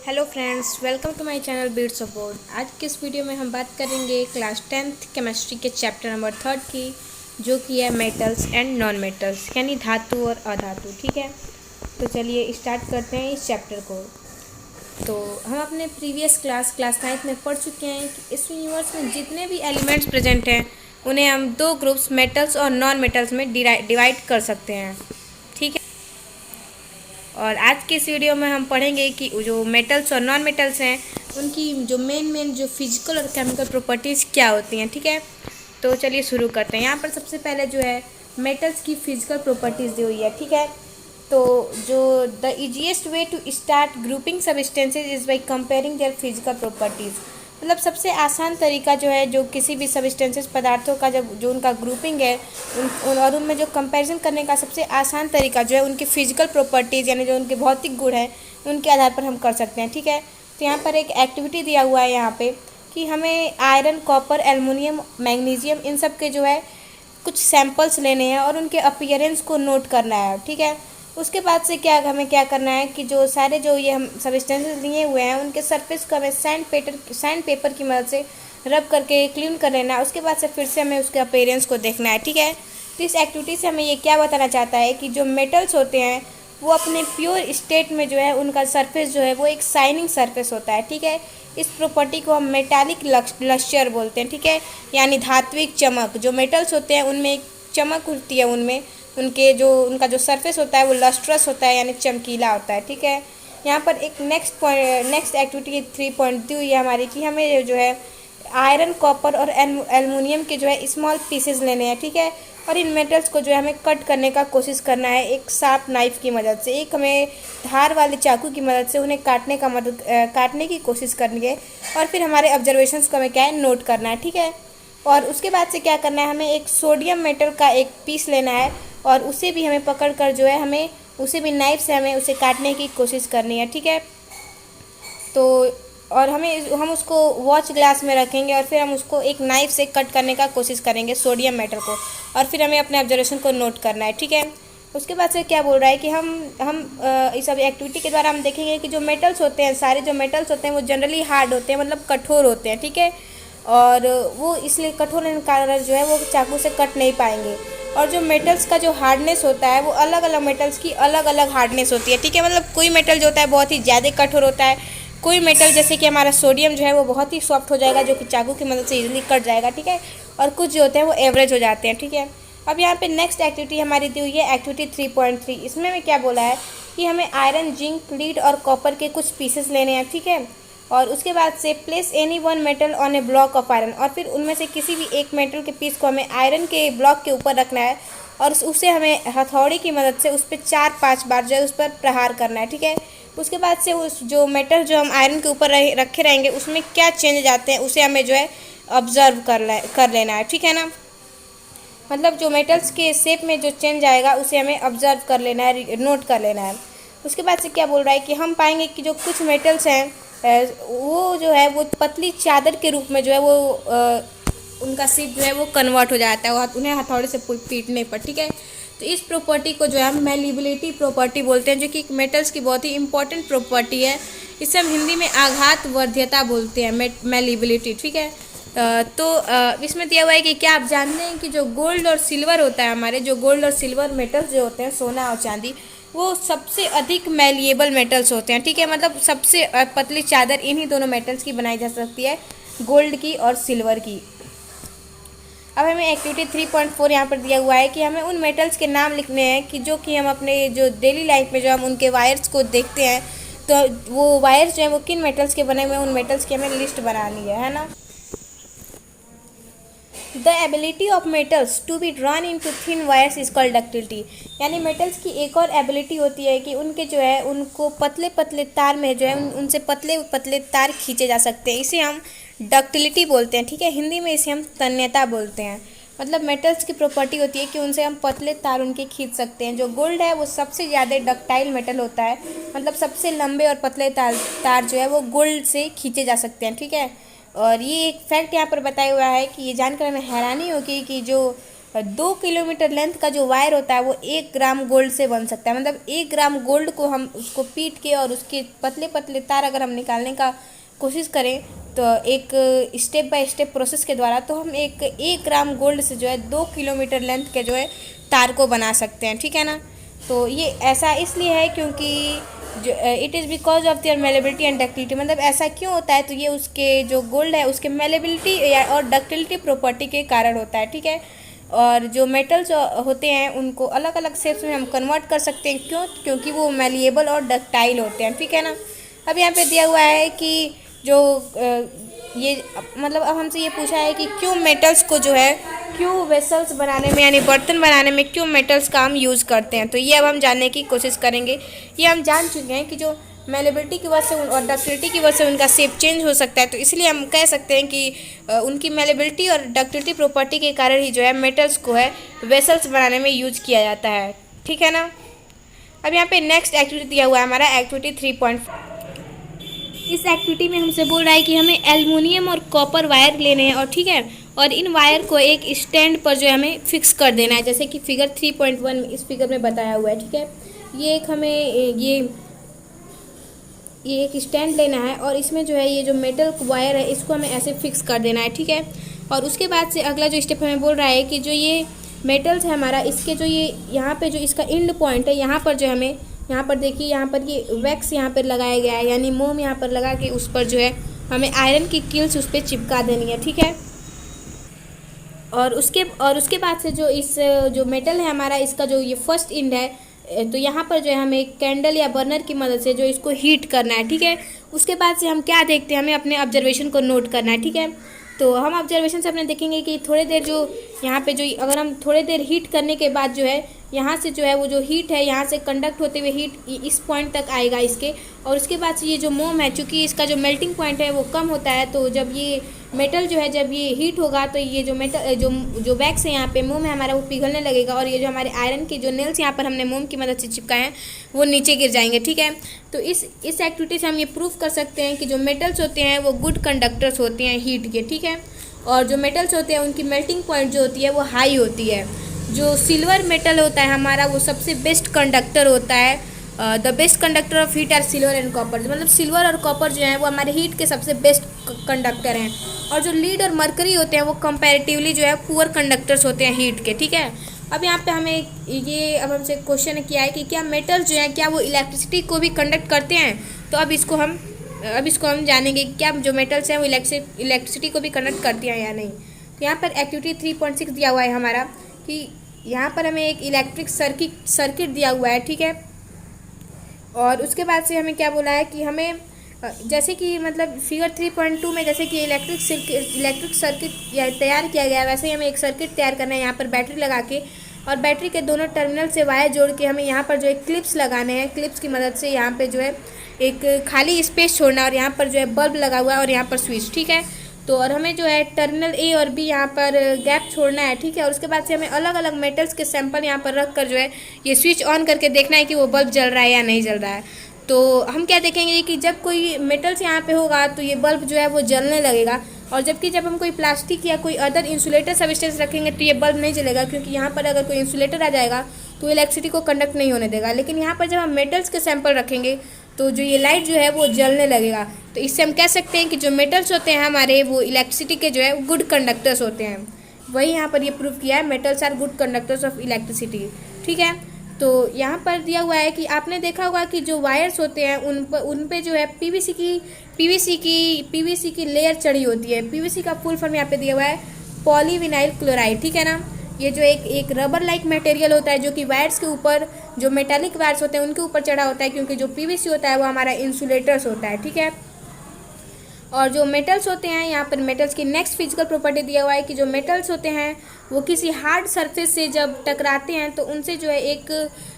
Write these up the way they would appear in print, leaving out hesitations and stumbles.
Hello friends, welcome to my channel beats of board. आज की इस वीडियो में हम बात करेंगे क्लास 10th केमिस्ट्री के चैप्टर नंबर 3 की, जो कि है मेटल्स एंड नॉन मेटल्स, यानी धातु और अधातु। ठीक है, तो चलिए स्टार्ट करते हैं इस चैप्टर को। तो हम अपने प्रीवियस क्लास 9th में पढ़ चुके हैं कि इस यूनिवर्स में जितने भी एलिमेंट्स प्रेजेंट हैं उन्हें हम दो ग्रुप्स मेटल्स और नॉन मेटल्स में डिवाइड कर सकते हैं। ठीक है, और आज के इस वीडियो में हम पढ़ेंगे कि जो मेटल्स और नॉन मेटल्स हैं उनकी जो मेन जो फिजिकल और केमिकल प्रॉपर्टीज़ क्या होती हैं। ठीक है, तो चलिए शुरू करते हैं। यहाँ पर सबसे पहले जो है मेटल्स की फिजिकल प्रॉपर्टीज़ दी हुई है। ठीक है, तो जो the easiest way to start grouping substances is by comparing their physical properties. मतलब सबसे आसान तरीका जो है जो किसी भी सबस्टेंसेस पदार्थों का जब जो उनका ग्रुपिंग है और उनमें जो कंपैरिजन करने का सबसे आसान तरीका जो है उनकी फिजिकल प्रॉपर्टीज़ यानी जो उनके भौतिक गुण हैं उनके आधार पर हम कर सकते हैं। ठीक है, तो यहाँ पर एक एक्टिविटी दिया हुआ है यहाँ पे कि हमें iron, copper, aluminium, magnesium in सब के जो है कुछ सैंपल्स लेने हैं और उनके अपीयरेंस को नोट करना है। ठीक है, उसके बाद से हमें क्या करना है कि जो सारे जो ये हम सब्सटेंसेस लिए हुए हैं उनके सरफेस को हमें सैंड पेपर की मदद से रब करके क्लीन कर लेना है। उसके बाद से फिर से हमें उसके अपीयरेंस को देखना है। ठीक है, तो इस एक्टिविटी से हमें ये क्या बताना चाहता है कि जो मेटल्स होते हैं वो अपने प्योर स्टेट में जो है उनका सरफेस जो है वो एक शाइनिंग सरफेस होता है। ठीक है, इस प्रॉपर्टी को हम मेटालिक लस्टर बोलते हैं। ठीक है, यानी धात्विक चमक। जो मेटल्स होते हैं उनमें एक चमक होती है, उनमें उनका जो सरफेस होता है वो लस्ट्रस होता है यानी चमकीला होता है। ठीक है, यहाँ पर एक नेक्स्ट एक्टिविटी 3 दी हुई है हमारी कि हमें जो है आयरन, कॉपर और एल्युमिनियम के जो है स्मॉल पीसेस लेने हैं। ठीक है, और इन मेटल्स को जो है हमें कट करने का कोशिश करना है एक शार्प नाइफ की मदद से। एक हमें धार वाले चाकू की मदद से उन्हें काटने की कोशिश करनी है और फिर हमारे ऑब्जर्वेशंस को हमें क्या है नोट करना है। ठीक है, और उसके बाद से क्या करना है, हमें एक सोडियम मेटल का एक पीस लेना है और उसे भी हमें पकड़ कर जो है हमें उसे भी नाइफ से हमें उसे काटने की कोशिश करनी है। ठीक है, तो और हम उसको वॉच ग्लास में रखेंगे और फिर हम उसको एक नाइफ से कट करने का कोशिश करेंगे सोडियम मेटल को, और फिर हमें अपने ऑब्जर्वेशन को नोट करना है। ठीक है, उसके बाद से क्या बोल रहा है कि हम इस सब एक्टिविटी के द्वारा हम देखेंगे कि जो मेटल्स होते हैं, सारे जो मेटल्स होते हैं वो जनरली हार्ड होते हैं, मतलब कठोर होते हैं। ठीक है, और वो इसलिए कठोर होने के कारण जो है वो चाकू से कट नहीं पाएंगे। और जो मेटल्स का जो हार्डनेस होता है वो अलग अलग मेटल्स की अलग अलग हार्डनेस होती है। ठीक है, मतलब कोई मेटल जो होता है बहुत ही ज़्यादा कठोर होता है, कोई मेटल जैसे कि हमारा सोडियम जो है वो बहुत ही सॉफ्ट हो जाएगा जो कि चाकू की मदद से इजीली कट जाएगा। ठीक है, और कुछ जो होते हैं वो एवरेज हो जाते हैं। ठीक है, अब यहाँ पे नेक्स्ट एक्टिविटी हमारी दी हुई है एक्टिविटी 3.3। इसमें हमें क्या बोला है कि हमें आयरन, जिंक, लीड और कॉपर के कुछ पीसेस लेने हैं। ठीक है, और उसके बाद से place any one metal on A block of iron, और फिर उनमें से किसी भी एक मेटल के पीस को हमें आयरन के ब्लॉक के ऊपर रखना है और उसे हमें हथौड़ी की मदद से उस पर 4-5 बार जो है उस पर प्रहार करना है। ठीक है, उसके बाद से उस जो मेटल जो हम आयरन के ऊपर रखे रहेंगे उसमें क्या चेंज आते हैं उसे हमें जो है ऑब्जर्व कर लेना है। ठीक है ना, मतलब जो मेटल्स के शेप में जो चेंज आएगा उसे हमें ऑब्जर्व कर लेना है, नोट कर लेना है। उसके बाद से क्या बोल रहा है कि हम पाएंगे कि जो कुछ मेटल्स हैं वो जो है वो पतली चादर के रूप में जो है वो उनका शेप जो है वो कन्वर्ट हो जाता है उन्हें हथौड़े से पीटने पर। ठीक है, तो इस प्रॉपर्टी को जो है हम मेलिबिलिटी प्रॉपर्टी बोलते हैं, जो कि मेटल्स की बहुत ही इंपॉर्टेंट प्रॉपर्टी है। इसे हम हिंदी में आघात वर्ध्यता बोलते हैं, मेलिबिलिटी। ठीक है, तो इसमें दिया हुआ है कि क्या आप जानते हैं कि जो गोल्ड और सिल्वर होता है, हमारे जो गोल्ड और सिल्वर मेटल्स जो होते हैं, सोना और चांदी, वो सबसे अधिक मेलिएबल मेटल्स होते हैं। ठीक है, मतलब सबसे पतली चादर इन्हीं दोनों मेटल्स की बनाई जा सकती है, गोल्ड की और सिल्वर की। अब हमें एक्टिविटी 3.4 यहाँ पर दिया हुआ है कि हमें उन मेटल्स के नाम लिखने हैं कि जो कि हम अपने जो डेली लाइफ में जो हम उनके वायर्स को देखते हैं तो वो वायर्स जो हैं वो किन मेटल्स के बने हुए हैं, उन मेटल्स की हमें लिस्ट बनानी है ना। The ability of metals to be drawn into thin wires is called ductility. यानी मेटल्स की एक और एबिलिटी होती है कि उनके जो है उनको पतले पतले तार में जो है उनसे पतले पतले तार खींचे जा सकते हैं, इसे हम डक्टिलिटी बोलते हैं। ठीक है, हिंदी में इसे हम तन्यता बोलते हैं। मतलब मेटल्स की प्रॉपर्टी होती है कि उनसे हम पतले तार उनके खींच सकते हैं। जो गोल्ड है वो सबसे ज़्यादा डक्टाइल मेटल होता है, मतलब सबसे लंबे और पतले तार जो है वो गोल्ड से खींचे जा सकते हैं। ठीक है, और ये एक फैक्ट यहाँ पर बताया हुआ है कि ये जानकर हमें हैरानी होगी कि जो 2 किलोमीटर लेंथ का जो वायर होता है वो 1 ग्राम गोल्ड से बन सकता है। मतलब 1 ग्राम गोल्ड को हम उसको पीट के और उसके पतले पतले तार अगर हम निकालने का कोशिश करें तो एक स्टेप बाय स्टेप प्रोसेस के द्वारा, तो हम एक 1 ग्राम गोल्ड से जो है 2 किलोमीटर लेंथ के जो है तार को बना सकते हैं, ठीक है ना। तो ये ऐसा इसलिए है क्योंकि जो it is because of their malleability and ductility. मतलब ऐसा क्यों होता है, तो ये उसके जो गोल्ड है उसके मेलेबिलिटी और डक्टिलिटी प्रॉपर्टी के कारण होता है, ठीक है। और जो मेटल्स होते हैं उनको अलग अलग शेप्स में हम कन्वर्ट कर सकते हैं, क्योंकि वो मेलिएबल और डक्टाइल होते हैं, ठीक है ना। अब यहाँ पे दिया हुआ है कि जो ये मतलब अब हमसे ये पूछा है कि क्यों मेटल्स को जो है क्यों वेसल्स बनाने में यानी बर्तन बनाने में क्यों मेटल्स का हम यूज़ करते हैं। तो ये अब हम जानने की कोशिश करेंगे। ये हम जान चुके हैं कि जो मेलेबिलिटी की वजह से और डक्टिलिटी की वजह से उनका शेप चेंज हो सकता है, तो इसलिए हम कह सकते हैं कि उनकी मेलेबिलिटी और डक्टिलिटी प्रॉपर्टी के कारण ही जो है मेटल्स को है वेसल्स बनाने में यूज किया जाता है, ठीक है ना। अब यहाँ पे नेक्स्ट एक्टिविटी दिया हुआ है हमारा एक्टिविटी 3.4। इस एक्टिविटी में हमसे बोल रहा है कि हमें एल्युमिनियम और कॉपर वायर लेने हैं और ठीक है, और इन वायर को एक स्टैंड पर जो है हमें फिक्स कर देना है, जैसे कि फिगर 3.1 इस फिगर में बताया हुआ है, ठीक है। ये एक हमें ये एक स्टैंड लेना है और इसमें जो है ये जो मेटल वायर है इसको हमें ऐसे फिक्स कर देना है, ठीक है। और उसके बाद से अगला जो स्टेप हमें बोल रहा है कि जो ये मेटल्स है हमारा, इसके जो ये यहाँ पे जो इसका एंड पॉइंट है यहाँ पर जो हमें यहाँ पर देखिए यहाँ पर ये वैक्स यहाँ पर लगाया गया है, यानी मोम यहाँ पर लगा के उस पर जो है हमें आयरन की कील्स उस पर चिपका देनी है, ठीक है। और उसके बाद से जो इस जो मेटल है हमारा, इसका जो ये फर्स्ट एंड है, तो यहाँ पर जो है हमें कैंडल या बर्नर की मदद से जो इसको हीट करना है, ठीक है। उसके बाद से हम क्या देखते हैं, हमें अपने ऑब्जर्वेशन को नोट करना है, ठीक है। तो हम ऑब्जर्वेशन से अपने देखेंगे कि थोड़ी देर जो यहाँ पे जो अगर हम थोड़ी देर हीट करने के बाद जो है यहाँ से जो है वो जो हीट है यहाँ से कंडक्ट होते हुए हीट इस पॉइंट तक आएगा इसके, और उसके बाद से ये जो मोम है चूँकि इसका जो मेल्टिंग पॉइंट है वो कम होता है, तो जब ये मेटल जो है जब ये हीट होगा तो ये जो मेटल जो वैक्स है यहाँ पे मोम है हमारा वो पिघलने लगेगा, और ये जो हमारे आयरन के जो नेल्स यहाँ पर हमने मोम की मदद से चिपकाए हैं वो नीचे गिर जाएंगे, ठीक है। तो इस एक्टिविटी से हम ये प्रूव कर सकते हैं कि जो मेटल्स होते हैं वो गुड कंडक्टर्स होते हैं हीट के, ठीक है। और जो मेटल्स होते हैं उनकी मेल्टिंग पॉइंट जो होती है वो हाई होती है। जो सिल्वर मेटल होता है हमारा वो सबसे बेस्ट कंडक्टर होता है। The best conductor of heat are silver and copper. मतलब सिल्वर और कॉपर जो है वो हमारे हीट के सबसे बेस्ट कंडक्टर हैं। और जो लीड और मरकरी होते हैं वो कंपैरेटिवली जो है पुअर कंडक्टर्स होते हैं हीट के, ठीक है। अब यहाँ पे हमें ये अब हमसे क्वेश्चन किया है कि क्या मेटल जो है क्या वो इलेक्ट्रिसिटी को भी कंडक्ट करते हैं। तो अब इसको हम जानेंगे क्या जो मेटल्स हैं वो इलेक्ट्रिसिटी को भी कंडक्ट करती हैं या नहीं। तो यहाँ पर एक्टिविटी 3.6 दिया हुआ है हमारा कि यहाँ पर हमें एक इलेक्ट्रिक सर्किट दिया हुआ है, ठीक है। और उसके बाद से हमें क्या बोला है कि हमें जैसे कि मतलब फिगर 3.2 में जैसे कि इलेक्ट्रिक सर्किट तैयार किया गया है, वैसे ही हमें एक सर्किट तैयार करना है यहाँ पर बैटरी लगा के, और बैटरी के दोनों टर्मिनल से वायर जोड़ के हमें यहाँ पर जो है क्लिप्स लगाने हैं। क्लिप्स की मदद से यहाँ पे जो है एक खाली स्पेस छोड़ना है और यहाँ पर जो है बल्ब लगा हुआ है और यहाँ पर स्विच, ठीक है। तो और हमें जो है टर्मिनल ए और बी यहाँ पर गैप छोड़ना है, ठीक है। और उसके बाद से हमें अलग अलग मेटल्स के सैंपल यहाँ पर रख कर जो है ये स्विच ऑन करके देखना है कि वो बल्ब जल रहा है या नहीं जल रहा है। तो हम क्या देखेंगे कि जब कोई मेटल्स यहाँ पे होगा तो ये बल्ब जो है वो जलने लगेगा, और जबकि जब हम कोई प्लास्टिक या कोई अदर इंसुलेटर सबस्टेंस रखेंगे तो ये बल्ब नहीं जलेगा, क्योंकि यहाँ पर अगर कोई इंसुलेटर आ जाएगा तो इलेक्ट्रिसिटी को कंडक्ट नहीं होने देगा। लेकिन यहाँ पर जब हम मेटल्स के सैंपल रखेंगे तो जो ये लाइट जो है वो जलने लगेगा। तो इससे हम कह सकते हैं कि जो मेटल्स होते हैं हमारे वो इलेक्ट्रिसिटी के जो है गुड कंडक्टर्स होते हैं। वही यहाँ पर ये प्रूव किया है, metals are good conductors of electricity, ठीक है। तो यहाँ पर दिया हुआ है कि आपने देखा होगा कि जो वायर्स होते हैं उन पे जो है पीवीसी की लेयर चढ़ी होती है। पीवीसी का फुल फॉर्म यहाँ पे दिया हुआ है पॉलीविनाइल क्लोराइड, ठीक है ना। ये जो एक रबर लाइक मटेरियल होता है जो कि वायर्स के ऊपर जो मेटालिक वायर्स होते हैं उनके ऊपर चढ़ा होता है, क्योंकि जो पीवीसी होता है वो हमारा इंसुलेटर्स होता है, ठीक है। और जो मेटल्स होते हैं यहाँ पर मेटल्स की नेक्स्ट फिजिकल प्रॉपर्टी दिया हुआ है कि जो मेटल्स होते हैं वो किसी हार्ड सरफेस से जब टकराते हैं तो उनसे जो है एक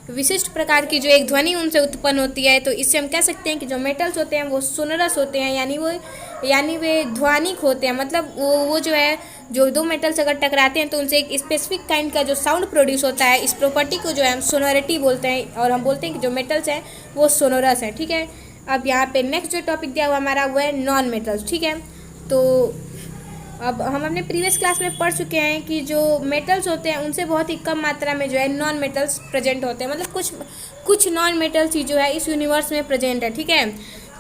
विशिष्ट प्रकार की जो एक ध्वनि उनसे उत्पन्न होती है। तो इससे हम कह सकते हैं कि जो मेटल्स होते हैं वो सोनरस होते हैं, यानी वे ध्वनिक होते हैं। मतलब वो जो है जो दो मेटल्स अगर टकराते हैं तो उनसे एक स्पेसिफिक काइंड का जो साउंड प्रोड्यूस होता है। इस प्रॉपर्टी को जो है हम सोनोरिटी बोलते हैं, और हम बोलते हैं कि जो मेटल्स हैं वो सोनोरस हैं, ठीक है। अब यहाँ पे नेक्स्ट जो टॉपिक दिया हुआ हमारा वो है नॉन मेटल्स, ठीक है। तो अब हम अपने प्रीवियस क्लास में पढ़ चुके हैं कि जो मेटल्स होते हैं उनसे बहुत ही कम मात्रा में जो है नॉन मेटल्स प्रेजेंट होते हैं, मतलब कुछ नॉन मेटल्स ही जो है इस यूनिवर्स में प्रेजेंट है, ठीक है।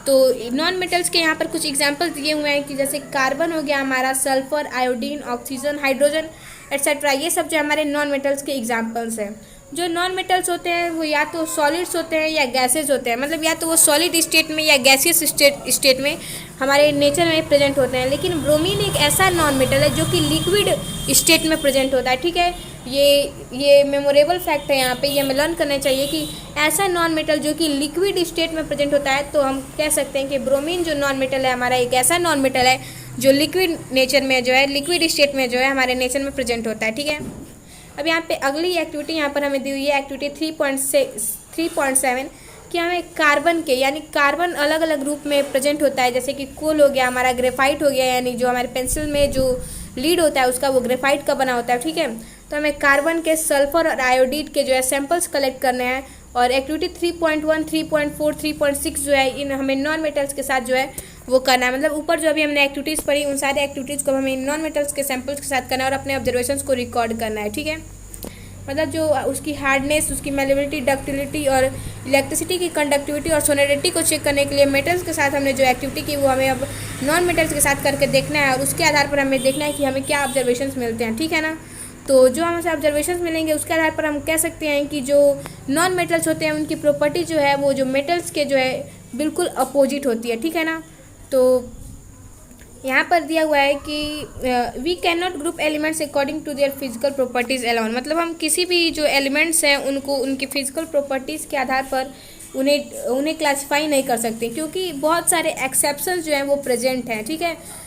तो नॉन मेटल्स के यहाँ पर कुछ एग्जांपल्स दिए हुए हैं कि जैसे कार्बन हो गया हमारा, sulphur, iodine, oxygen, hydrogen etcetera, ये सब जो हमारे नॉन मेटल्स के एग्जाम्पल्स हैं। जो नॉन मेटल्स होते हैं वो या तो सॉलिड्स होते हैं या गैसेज होते हैं, मतलब या तो वो सॉलिड स्टेट में या गैसियस स्टेट में हमारे नेचर में प्रेजेंट होते हैं। लेकिन ब्रोमीन एक ऐसा नॉन मेटल है जो कि लिक्विड स्टेट में प्रेजेंट होता है, ठीक है। ये मेमोरेबल फैक्ट है, यहाँ पे ये हमें लर्न करना चाहिए कि ऐसा नॉन मेटल जो कि लिक्विड स्टेट में प्रेजेंट होता है, तो हम कह सकते हैं कि ब्रोमीन जो नॉन मेटल है हमारा एक ऐसा नॉन मेटल है जो लिक्विड नेचर में जो है, लिक्विड स्टेट में जो है हमारे नेचर में प्रेजेंट होता है, ठीक है। अब यहाँ पे अगली एक्टिविटी यहाँ पर हमें दी हुई है, एक्टिविटी 3.7 कि हमें कार्बन के, यानी कार्बन अलग अलग रूप में प्रेजेंट होता है, जैसे कि कोल हो गया हमारा, ग्रेफाइट हो गया, यानी जो हमारे पेंसिल में जो लीड होता है उसका वो ग्रेफाइट का बना होता है, ठीक है। तो हमें कार्बन के, सल्फर और आयोडीन के जो है सैंपल्स कलेक्ट करने हैं। और एक्टिविटी 3.1, 3.4, 3.6 जो है इन हमें नॉन मेटल्स के साथ जो है वो करना है, मतलब ऊपर जो अभी हमने एक्टिविटीज़ पढ़ी उन सारे एक्टिविटीज़ को हमें नॉन मेटल्स के सैंपल्स के साथ करना है और अपने ऑब्जर्वेशंस को रिकॉर्ड करना है, ठीक है। मतलब जो उसकी हार्डनेस, उसकी मेलेबिलिटी, डक्टिलिटी और इलेक्ट्रिसिटी की कंडक्टिविटी और सोनेरिटी को चेक करने के लिए मेटल्स के साथ हमने जो एक्टिविटी की वो हमें अब नॉन मेटल्स के साथ करके देखना है और उसके आधार पर हमें देखना है कि हमें क्या ऑब्जर्वेशंस मिलते हैं, ठीक है ना। तो जो हमें ऑब्जर्वेशंस मिलेंगे उसके आधार पर हम कह सकते हैं कि जो नॉन मेटल्स होते हैं उनकी प्रॉपर्टी जो है वो जो मेटल्स के जो है बिल्कुल अपोजिट होती है, ठीक है ना। तो यहाँ पर दिया हुआ है कि we can not group elements according to their physical properties alone, मतलब हम किसी भी जो एलिमेंट्स हैं उनको उनकी फिजिकल प्रॉपर्टीज़ के आधार पर उन्हें क्लासिफाई नहीं कर सकते, क्योंकि बहुत सारे एक्सेप्शंस जो हैं वो प्रेजेंट हैं, ठीक है।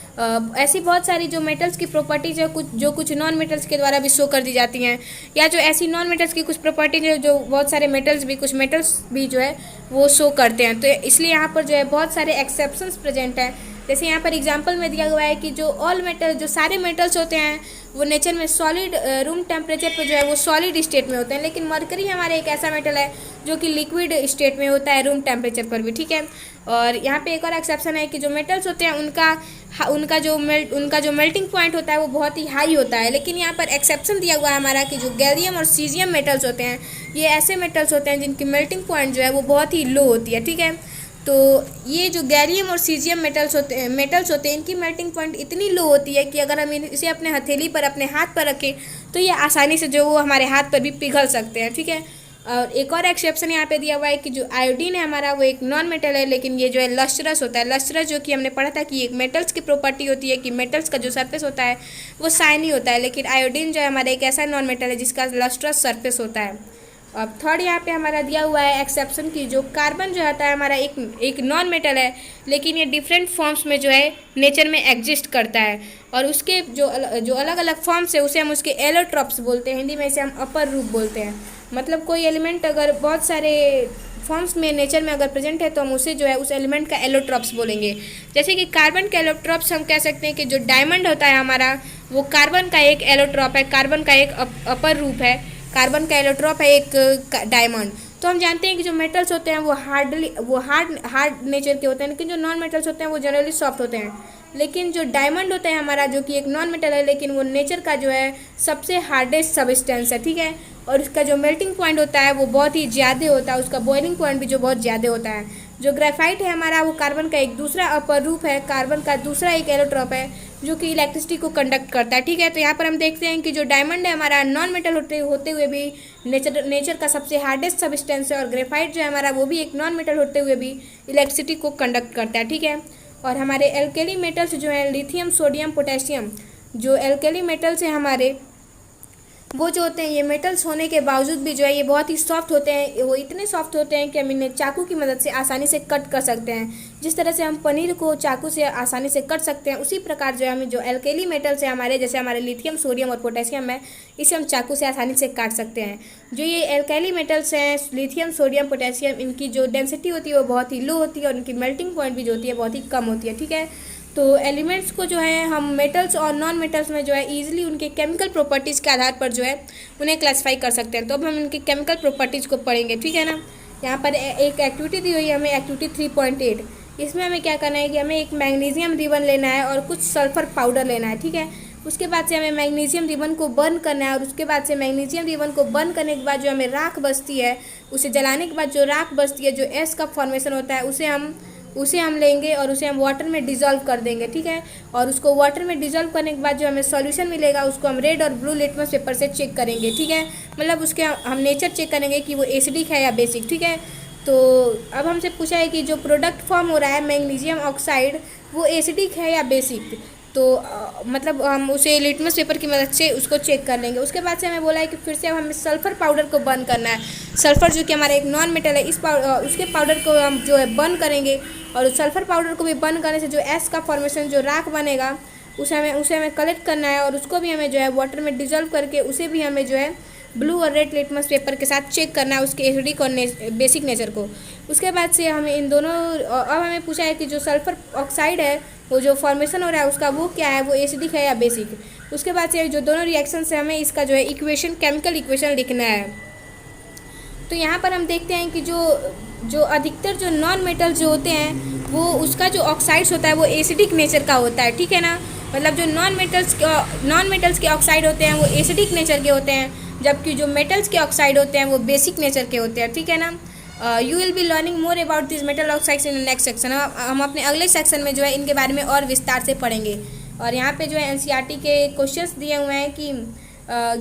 ऐसी बहुत सारी जो मेटल्स की प्रॉपर्टीज है कुछ नॉन मेटल्स के द्वारा भी शो कर दी जाती हैं, या जो ऐसी नॉन मेटल्स की कुछ प्रॉपर्टीज है जो बहुत सारे कुछ मेटल्स भी जो है वो शो करते हैं। तो इसलिए यहाँ पर जो है बहुत सारे एक्सेप्शंस प्रेजेंट हैं। जैसे यहाँ पर एग्जांपल में दिया हुआ है कि जो सारे मेटल्स होते हैं वो नेचर में सॉलिड रूम टेम्परेचर पे जो है वो सॉलिड स्टेट में होते हैं, लेकिन मरकरी हमारे एक ऐसा मेटल है जो कि लिक्विड स्टेट में होता है रूम टेम्परेचर पर भी, ठीक है। और यहाँ पे एक और एक्सेप्शन है कि जो मेटल्स होते हैं उनका जो मेल्टिंग पॉइंट होता है वो बहुत ही हाई होता है, लेकिन यहाँ पर एक्सेप्शन दिया हुआ है हमारा कि जो गैलियम और सीजियम मेटल्स होते हैं ये ऐसे मेटल्स होते हैं जिनकी मेल्टिंग पॉइंट जो है वो बहुत ही लो होती है, ठीक है। तो ये जो गैलियम और सीजियम मेटल्स होते हैं इनकी मेल्टिंग पॉइंट इतनी लो होती है कि अगर हम इसे अपने हथेली पर, अपने हाथ पर रखें तो ये आसानी से जो वो हमारे हाथ पर भी पिघल सकते हैं, ठीक है। और एक और एक्सेप्शन यहाँ पे दिया हुआ है कि जो आयोडीन है हमारा वो एक नॉन मेटल है, लेकिन ये जो है लस्ट्रस होता है। लस्ट्रस जो कि हमने पढ़ा था कि एक मेटल्स की प्रॉपर्टी होती है कि मेटल्स का जो सरफेस होता है वो शाइनी होता है, लेकिन आयोडीन जो है हमारा एक ऐसा नॉन मेटल है जिसका लस्ट्रस सरफेस होता है। अब थर्ड यहाँ पे हमारा दिया हुआ है एक्सेप्शन की जो कार्बन जो होता है हमारा एक नॉन मेटल है, लेकिन ये डिफरेंट फॉर्म्स में जो है नेचर में एग्जिस्ट करता है, और उसके जो अलग अलग फॉर्म्स है उसे हम उसके एलोट्रॉप्स बोलते हैं, हिंदी में इसे हम अपर रूप बोलते हैं। मतलब कोई एलिमेंट अगर बहुत सारे फॉर्म्स में नेचर में अगर प्रेजेंट है तो हम उसे जो है उस एलिमेंट का एलोट्रॉप्स बोलेंगे। जैसे कि कार्बन के एलोट्रॉप्स हम कह सकते हैं कि जो डायमंड होता है हमारा वो कार्बन का एक एलोट्रॉप है, कार्बन का एक अपर रूप है, कार्बन का एलोट्रॉप है एक डायमंड। तो हम जानते हैं कि जो मेटल्स होते हैं वो हार्ड नेचर के होते हैं, लेकिन जो नॉन मेटल्स होते हैं वो जनरली सॉफ्ट होते हैं। लेकिन जो डायमंड होता है हमारा जो कि एक नॉन मेटल है, लेकिन वो नेचर का जो है सबसे हार्डेस्ट सबस्टेंस है, ठीक है। और उसका जो मेल्टिंग पॉइंट होता है वो बहुत ही ज़्यादा होता है, उसका बॉइलिंग पॉइंट भी जो बहुत ज़्यादा होता है। जो ग्रेफाइट है हमारा वो कार्बन का एक दूसरा अपर रूप है, कार्बन का दूसरा एक एलोट्रॉप है जो कि इलेक्ट्रिसिटी को कंडक्ट करता है, ठीक है। तो यहाँ पर हम देखते हैं कि जो डायमंड है हमारा नॉन मेटल होते हुए भी नेचर का सबसे हार्डेस्ट सबस्टेंस है, और ग्रेफाइट जो है हमारा वो भी एक नॉन मेटल होते हुए भी इलेक्ट्रिसिटी को कंडक्ट करता है, ठीक है। और हमारे एल्केली मेटल्स जो हैं लिथियम, सोडियम, पोटेशियम, जो एल्केली मेटल्स हैं हमारे वो जो होते हैं ये मेटल्स होने के बावजूद भी जो है ये बहुत ही सॉफ्ट होते हैं। वो इतने सॉफ्ट होते हैं कि हम इन्हें चाकू की मदद से आसानी से कट कर सकते हैं। जिस तरह से हम पनीर को चाकू से आसानी से कट सकते हैं उसी प्रकार जो है हमें जो एल्केली मेटल्स है हमारे, जैसे हमारे लिथियम, सोडियम और पोटेशियम है, इसे हम चाकू से आसानी से काट सकते हैं। जो ये एल्केली मेटल्स हैं लिथियम, सोडियम, पोटेशियम, इनकी जो डेंसिटी होती है वो बहुत ही लो होती है और उनकी मेल्टिंग पॉइंट भी जो होती है बहुत ही कम होती है, ठीक है। तो एलिमेंट्स को जो है हम मेटल्स और नॉन मेटल्स में जो है ईजिली उनके केमिकल प्रॉपर्टीज़ के आधार पर जो है उन्हें क्लासिफाई कर सकते हैं। तो अब हम इनके केमिकल प्रॉपर्टीज़ को पढ़ेंगे, ठीक है ना। यहाँ पर एक एक्टिविटी दी हुई है हमें, एक्टिविटी 3.8। इसमें हमें क्या करना है कि हमें एक मैग्नीशियम रिबन लेना है और कुछ सल्फर पाउडर लेना है, ठीक है। उसके बाद से हमें मैग्नीशियम रिबन को बर्न करना है और उसके बाद से मैग्नीशियम रिबन को बर्न करने के बाद जो हमें राख बचती है, उसे जलाने के बाद जो राख बचती है, जो एस का फॉर्मेशन होता है, उसे हम लेंगे और उसे हम वाटर में डिज़ोल्व कर देंगे, ठीक है। और उसको वाटर में डिज़ोल्व करने के बाद जो हमें सॉल्यूशन मिलेगा उसको हम रेड और ब्लू लिटमस पेपर से चेक करेंगे, ठीक है। मतलब उसके हम नेचर चेक करेंगे कि वो एसिडिक है या बेसिक, ठीक है। तो अब हमसे पूछा है कि जो प्रोडक्ट फॉर्म हो रहा है मैग्नीशियम ऑक्साइड, वो एसिडिक है या बेसिक। तो मतलब हम उसे लिटमस पेपर की मदद से उसको चेक कर लेंगे। उसके बाद से हमें बोला है कि फिर से अब हमें सल्फ़र पाउडर को बर्न करना है। सल्फ़र जो कि हमारा एक नॉन मेटल है, उसके पाउडर को हम जो है बर्न करेंगे और सल्फ़र पाउडर को भी बर्न करने से जो एस का फॉर्मेशन, जो राख बनेगा, उसे हमें कलेक्ट करना है और उसको भी हमें जो है वाटर में डिज़ोल्व करके उसे भी हमें जो है ब्लू और रेड लिटमस पेपर के साथ चेक करना है उसके एसिडिक और बेसिक नेचर को। उसके बाद से हमें इन दोनों, अब हमें पूछा है कि जो सल्फ़र ऑक्साइड है वो जो फॉर्मेशन हो रहा है उसका वो क्या है, वो एसिडिक है या बेसिक। उसके बाद से जो दोनों रिएक्शन से हमें इसका जो है इक्वेशन, केमिकल इक्वेशन लिखना है। तो यहाँ पर हम देखते हैं कि जो अधिकतर जो नॉन मेटल जो होते हैं वो उसका जो ऑक्साइड्स होता है वो एसिडिक नेचर का होता है, ठीक है ना। मतलब जो नॉन मेटल्स के ऑक्साइड होते हैं वो एसिडिक नेचर के होते हैं, जबकि जो मेटल्स के ऑक्साइड होते हैं वो बेसिक नेचर के होते हैं, ठीक है ना। You will be learning more about this metal oxides in next section. हम अपने अगले सेक्शन में जो है इनके बारे में और विस्तार से पढ़ेंगे। और यहाँ पे जो है एनसीईआरटी के क्वेश्चंस दिए हुए हैं कि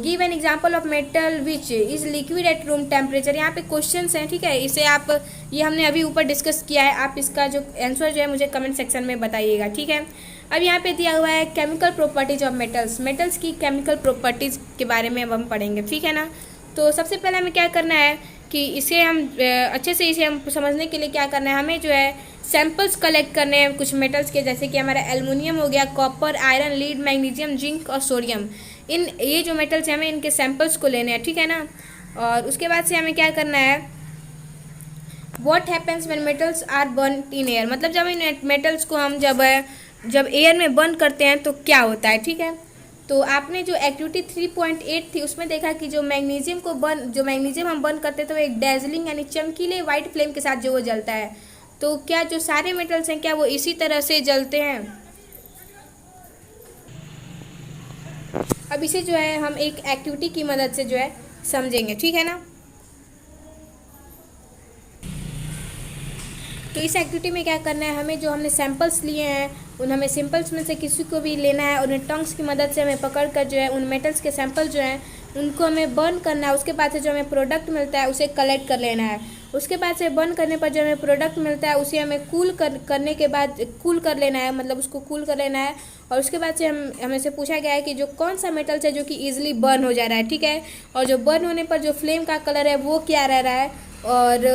give an example of metal which is liquid at room temperature. यहाँ पे क्वेश्चंस हैं, ठीक है। इसे आप, ये हमने अभी ऊपर डिस्कस किया है, आप इसका जो आंसर जो है मुझे कमेंट सेक्शन में बताइएगा, ठीक है। अब यहाँ पे दिया हुआ है केमिकल प्रॉपर्टीज ऑफ मेटल्स की केमिकल प्रॉपर्टीज़ के बारे में अब हम पढ़ेंगे, ठीक है ना। तो सबसे पहले हमें क्या करना है कि इसे हम अच्छे से इसे हम समझने के लिए क्या करना है, हमें जो है सैम्पल्स कलेक्ट करने हैं कुछ मेटल्स के, जैसे कि हमारा एल्युमिनियम हो गया, copper, iron, lead, magnesium, zinc और सोडियम। ये जो मेटल्स हैं हमें इनके सैम्पल्स को लेने हैं, ठीक है ना। और उसके बाद से हमें क्या करना है, what happens when metals are burn in air. मतलब जब इन मेटल्स को हम जब एयर में बर्न करते हैं तो क्या होता है, ठीक है। तो आपने जो एक्टिविटी 3.8 थी उसमें देखा कि जो मैग्नीशियम हम बर्न करते हैं तो एक डेजलिंग यानी चमकीले वाइट फ्लेम के साथ जो वो जलता है। तो क्या जो सारे मेटल्स हैं क्या वो इसी तरह से जलते हैं। अब इसे जो है हम एक एक्टिविटी की मदद से जो है समझेंगे, ठीक है ना। तो इस एक्टिविटी में क्या करना है, हमें जो हमने सैंपल्स लिए हैं हमें सैंपल्स में से किसी को भी लेना है और उन्हें टंग्स की मदद से हमें पकड़ कर जो है उन मेटल्स के सैंपल जो हैं उनको हमें बर्न करना है। उसके बाद से जो हमें प्रोडक्ट मिलता है उसे कलेक्ट कर लेना है। उसके बाद से बर्न करने पर जो हमें प्रोडक्ट मिलता है उसे हमें करने के बाद कूल कर लेना है, मतलब उसको कूल कर लेना है। और उसके बाद से हमें से पूछा गया है कि जो कौन सा मेटल्स है जो कि ईजिली बर्न हो जा रहा है, ठीक है। और जो बर्न होने पर जो फ्लेम का कलर है वो क्या रह रहा है, और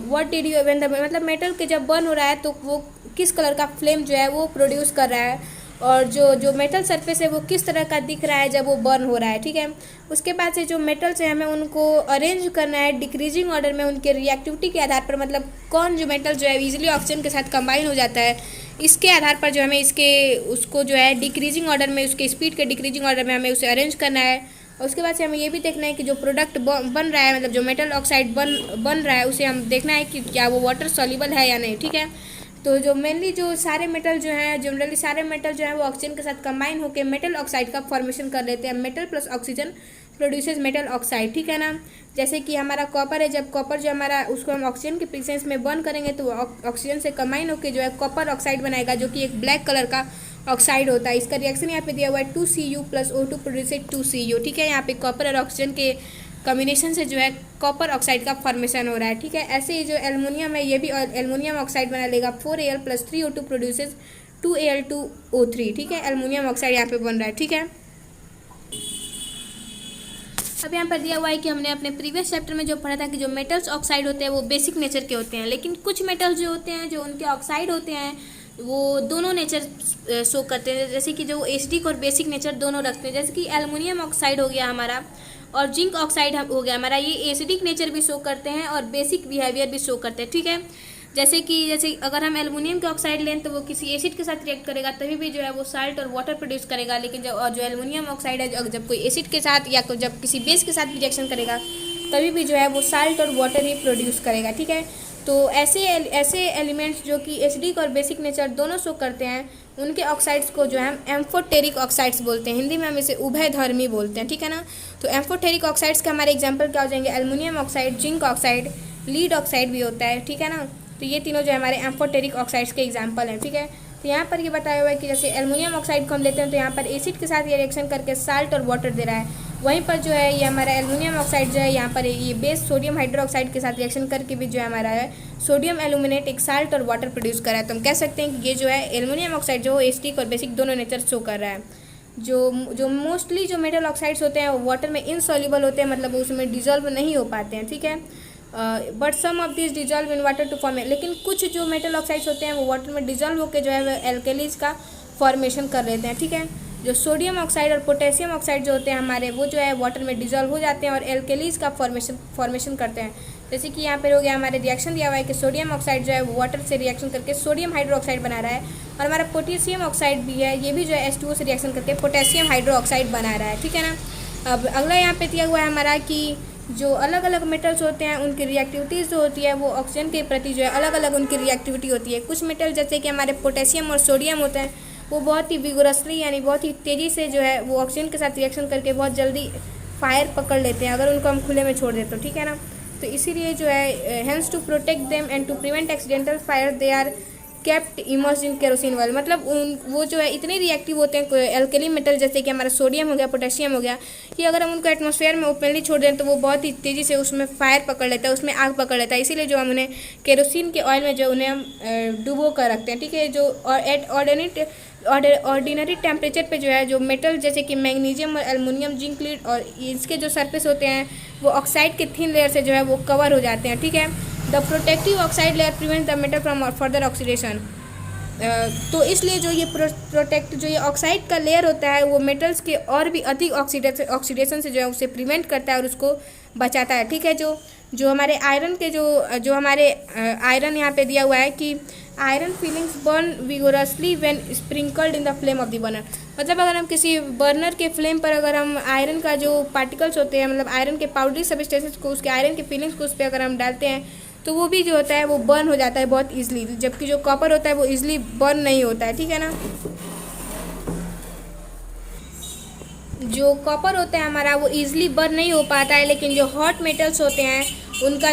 what did you when the, मतलब मेटल के जब बर्न हो रहा है तो वो किस कलर का फ्लेम जो है वो प्रोड्यूस कर रहा है, और जो मेटल सरफेस है वो किस तरह का दिख रहा है जब वो बर्न हो रहा है, ठीक है। उसके बाद से जो मेटल्स हैं हमें उनको अरेंज करना है डिक्रीजिंग ऑर्डर में उनके रिएक्टिविटी के आधार पर, मतलब कौन जो मेटल जो है इजीली ऑक्सीजन के साथ कंबाइन हो जाता है इसके आधार पर जो हमें उसको जो है डिक्रीजिंग ऑर्डर में, उसके स्पीड के डिक्रीजिंग ऑर्डर में हमें उसे अरेंज करना है। और उसके बाद से हमें ये भी देखना है कि जो प्रोडक्ट बन रहा है, मतलब जो मेटल ऑक्साइड बन रहा है उसे हम देखना है कि क्या वो वाटर सॉल्युबल है या नहीं, ठीक है। तो जो मेनली जो सारे मेटल जो हैं, जनरली सारे मेटल जो हैं वो ऑक्सीजन के साथ कंबाइन होकर मेटल ऑक्साइड का फॉर्मेशन कर लेते हैं। Metal plus oxygen produces metal oxide, ठीक है ना। जैसे कि हमारा कॉपर है, जब कॉपर जो हमारा उसको हम ऑक्सीजन के प्रेजेंस में बर्न करेंगे तो ऑक्सीजन से कंबाइन होकर जो है कॉपर ऑक्साइड बनाएगा, जो कि एक ब्लैक कलर का ऑक्साइड होता है। इसका रिएक्शन यहाँ पे दिया हुआ है 2Cu + O2 प्रोड्यूसेस 2Cu, ठीक है। यहाँ पे कॉपर और ऑक्सीजन के कॉम्बिनेशन से जो है कॉपर ऑक्साइड का फॉर्मेशन हो रहा है, ठीक है। ऐसे ही जो एल्युमिनियम है ये भी एल्युमिनियम ऑक्साइड बना लेगा, 4Al + 3O2 प्रोड्यूसेस 2Al2O3, ठीक है। एल्युमिनियम ऑक्साइड यहाँ पे बन रहा है, ठीक है। अब यहाँ पर दिया हुआ है कि हमने अपने प्रीवियस चैप्टर में जो पढ़ा था कि जो मेटल्स ऑक्साइड होते हैं वो बेसिक नेचर के होते हैं, लेकिन कुछ मेटल्स जो होते हैं जो उनके ऑक्साइड होते हैं वो दोनों नेचर शो करते हैं, जैसे कि जो एसिडिक और बेसिक नेचर दोनों रखते हैं। जैसे कि एल्युमिनियम ऑक्साइड हो गया हमारा और जिंक ऑक्साइड हो गया हमारा, ये एसिडिक नेचर भी शो करते हैं और बेसिक बिहेवियर भी शो करते हैं, ठीक है। जैसे अगर हम एल्युमिनियम के ऑक्साइड लें तो वो किसी एसिड के साथ रिएक्ट करेगा तभी भी जो है वो साल्ट और वाटर प्रोड्यूस करेगा, लेकिन जो एल्युमिनियम ऑक्साइड है जब कोई एसिड के साथ या जब किसी बेस के साथ रिएक्शन करेगा तभी भी जो है वो साल्ट और वाटर ही प्रोड्यूस करेगा, ठीक है। तो ऐसे एलिमेंट्स जो कि एसिडिक और बेसिक नेचर दोनों शो करते हैं, उनके ऑक्साइड्स को जो है हम एम्फोटेरिक ऑक्साइड्स बोलते हैं। हिंदी में हम इसे उभयधर्मी बोलते हैं, ठीक है ना। तो एम्फोटेरिक ऑक्साइड्स के हमारे एग्जांपल क्या हो जाएंगे, aluminium oxide, zinc oxide, lead oxide भी होता है, ठीक है ना। तो ये तीनों जो है हमारे एम्फोटेरिक ऑक्साइड्स के एग्जाम्पल हैं, ठीक है। तो यहाँ पर ये बताया हुआ है कि जैसे एल्युमिनियम ऑक्साइड को हम लेते हैं तो यहाँ पर एसिड के साथ ये रिएक्शन करके साल्ट और वाटर दे रहा है। वहीं पर जो है ये हमारा एल्युमिनियम ऑक्साइड जो है यहाँ पर ये बेस सोडियम हाइड्रोक्साइड के साथ रिएक्शन करके भी जो है हमारा है सोडियम एल्यूमिनेट एक साल्ट और वाटर प्रोड्यूस कर रहा है। तो हम कह सकते हैं कि ये जो है एल्युमिनियम ऑक्साइड जो एसिडिक और बेसिक दोनों नेचर शो कर रहा है। जो मोस्टली जो मेटल ऑक्साइड्स होते हैं वो वाटर में इनसॉल्युबल होते हैं, मतलब उसमें डिजॉल्व नहीं हो पाते हैं, ठीक है। But some of this dissolve in water to form, लेकिन कुछ जो मेटल ऑक्साइड्स होते हैं वो वाटर में डिजॉल्व होकर जो है एल्केलीज का फॉर्मेशन कर लेते हैं, ठीक है। जो सोडियम ऑक्साइड और पोटेशियम ऑक्साइड जो होते हैं हमारे वो जो है वाटर में डिजॉल्व हो जाते हैं और एल्केलीज का फॉर्मेशन करते हैं। जैसे कि यहाँ पर हो गया हमारे रिएक्शन दिया हुआ है कि सोडियम ऑक्साइड जो है वो वाटर से रिएक्शन करके सोडियम हाइड्रोक्साइड बना रहा है, और हमारा पोटेशियम ऑक्साइड भी है, ये भी जो है H2O से रिएक्शन करके पोटेशियम हाइड्रोक्साइड बना रहा है, ठीक है ना। अब अगला यहाँ पे दिया हुआ है हमारा कि जो अलग अलग मेटल्स होते हैं उनकी रिएक्टिविटीज़ जो होती है वो ऑक्सीजन के प्रति जो है अलग अलग उनकी रिएक्टिविटी होती है। कुछ मेटल जैसे कि हमारे पोटेशियम और सोडियम होते हैं वो बहुत ही विगोरसली यानी बहुत ही तेज़ी से जो है वो ऑक्सीजन के साथ रिएक्शन करके बहुत जल्दी फायर पकड़ लेते हैं अगर उनको हम खुले में छोड़ दें तो, ठीक है ना। तो इसीलिए जो है hence to protect them and to prevent accidental fire they are kept immersed in kerosene oil, मतलब वो जो है इतने रिएक्टिव होते हैं एल्कली मेटल जैसे कि हमारा सोडियम हो गया, पोटेशियम हो गया, कि अगर हम उनको एटमॉस्फेयर में ओपनली छोड़ दें तो वो बहुत ही तेज़ी से उसमें फायर पकड़ लेता है, उसमें आग पकड़ लेता है। इसीलिए जो हम उन्हें केरोसिन के ऑयल में जो उन्हें हम डुबो कर रखते हैं, ठीक है। जो एट ऑर्डिनरी टेम्परेचर पे जो है जो मेटल जैसे कि मैग्नीशियम और एल्युमिनियम, जिंक, लीड और इसके जो सरफेस होते हैं वो ऑक्साइड के थिन लेयर से जो है वो कवर हो जाते हैं, ठीक है। The protective oxide layer prevent the metal from further oxidation. तो इसलिए जो ये जो ये ऑक्साइड का लेयर होता है वो मेटल्स के और भी अधिक ऑक्सीडेशन से जो है उसे प्रिवेंट करता है और उसको बचाता है, ठीक है। जो हमारे आयरन के जो हमारे आयरन यहाँ पे दिया हुआ है कि iron feelings burn vigorously when sprinkled in the flame of the burner, मतलब अगर हम किसी बर्नर के फ्लेम पर अगर हम आयरन का जो पार्टिकल्स होते हैं मतलब आयरन के पाउडरी सबस्टेंसेस को उसके आयरन के फीलिंग्स को उस पर अगर हम डालते हैं तो वो भी जो होता है वो बर्न हो जाता है बहुत ईजिली, जबकि जो कॉपर होता है वो ईजिली बर्न नहीं होता है, ठीक है ना। जो कॉपर होता है हमारा वो ईजिली बर्न नहीं हो पाता है, लेकिन जो हॉट मेटल्स होते हैं उनका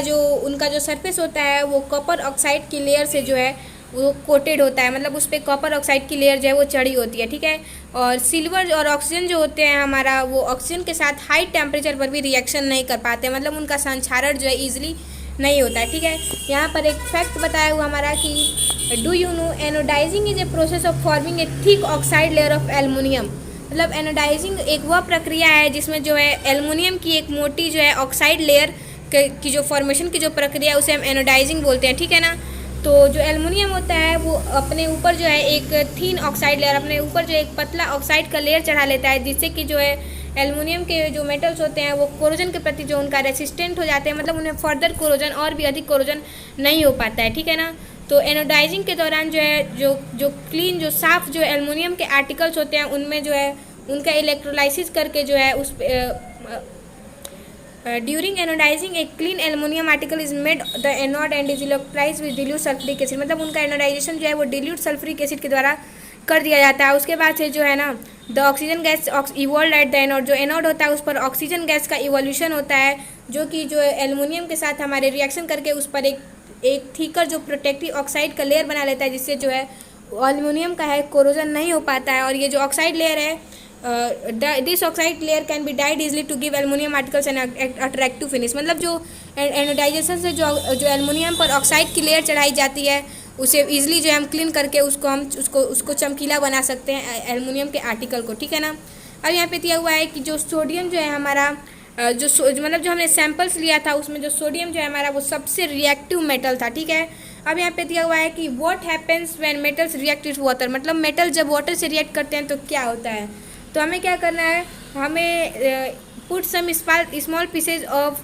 जो सरफेस होता है वो कॉपर ऑक्साइड की लेयर से जो है वो कोटेड होता है, मतलब उस पर कॉपर ऑक्साइड की लेयर जो है वो चढ़ी होती है, ठीक है। और सिल्वर और ऑक्सीजन जो होते हैं हमारा वो ऑक्सीजन के साथ हाई टेम्परेचर पर भी रिएक्शन नहीं कर पाते, मतलब उनका संचारण जो है ईजिली नहीं होता है, ठीक है। यहाँ पर एक फैक्ट बताया हुआ हमारा कि do you know anodising is a process of forming a thick oxide layer of aluminium, मतलब एनोडाइजिंग एक वह प्रक्रिया है जिसमें जो है एल्युमिनियम की एक मोटी जो है ऑक्साइड लेयर की जो फॉर्मेशन की जो प्रक्रिया उसे हम एनोडाइजिंग बोलते हैं, ठीक है ना। तो जो एल्युमिनियम होता है वो अपने ऊपर जो है एक थीन ऑक्साइड लेयर, अपने ऊपर जो एक पतला ऑक्साइड का लेयर चढ़ा लेता है, जिससे कि जो है एल्युमिनियम के जो मेटल्स होते हैं वो कोरोजन के प्रति जो उनका रेसिस्टेंट हो जाते हैं, मतलब उन्हें फर्दर कोरोजन और भी अधिक कोरोजन नहीं हो पाता है, ठीक है ना। तो एनोडाइजिंग के दौरान जो है जो क्लीन जो साफ जो एल्युमिनियम के आर्टिकल्स होते हैं उनमें जो है उनका इलेक्ट्रोलाइसिस करके जो है उस during anodizing a clean aluminium article is made the anode and is electrized with dilute sulphuric acid, मतलब उनका एनोडाइजेशन जो है वो डिल्यूट सल्फ्यूरिक एसिड के द्वारा कर दिया जाता है। उसके बाद से जो है ना the oxygen gas evolve at the anode, जो एनोड होता है उस पर ऑक्सीजन गैस का इवोल्यूशन होता है, जो कि जो एल्युमिनियम के साथ हमारे रिएक्शन करके उस पर एक थीकर जो प्रोटेक्टिव ऑक्साइड का लेयर बना लेता है, जिससे जो है एल्युमिनियम का है कोरोजन नहीं हो पाता है। और ये जो ऑक्साइड लेयर है this oxide layer can be dyed easily to give aluminium articles an attractive finish, मतलब जो एनोडाइजेशन से जो एल्युमिनियम पर ऑक्साइड की लेयर चढ़ाई जाती है उसे ईजिली जो है हम क्लीन करके उसको चमकीला बना सकते हैं एल्युमिनियम के आर्टिकल को, ठीक है ना। अब यहाँ पे दिया हुआ है कि जो सोडियम जो है हमारा मतलब जो हमने सैंपल्स लिया था उसमें जो सोडियम जो है हमारा वो सबसे रिएक्टिव मेटल था, ठीक है। अब यहाँ पे दिया हुआ है कि what happens when metals react with water, मतलब मेटल जब वाटर से रिएक्ट करते हैं तो क्या होता है। तो हमें क्या करना है, हमें put some small pieces of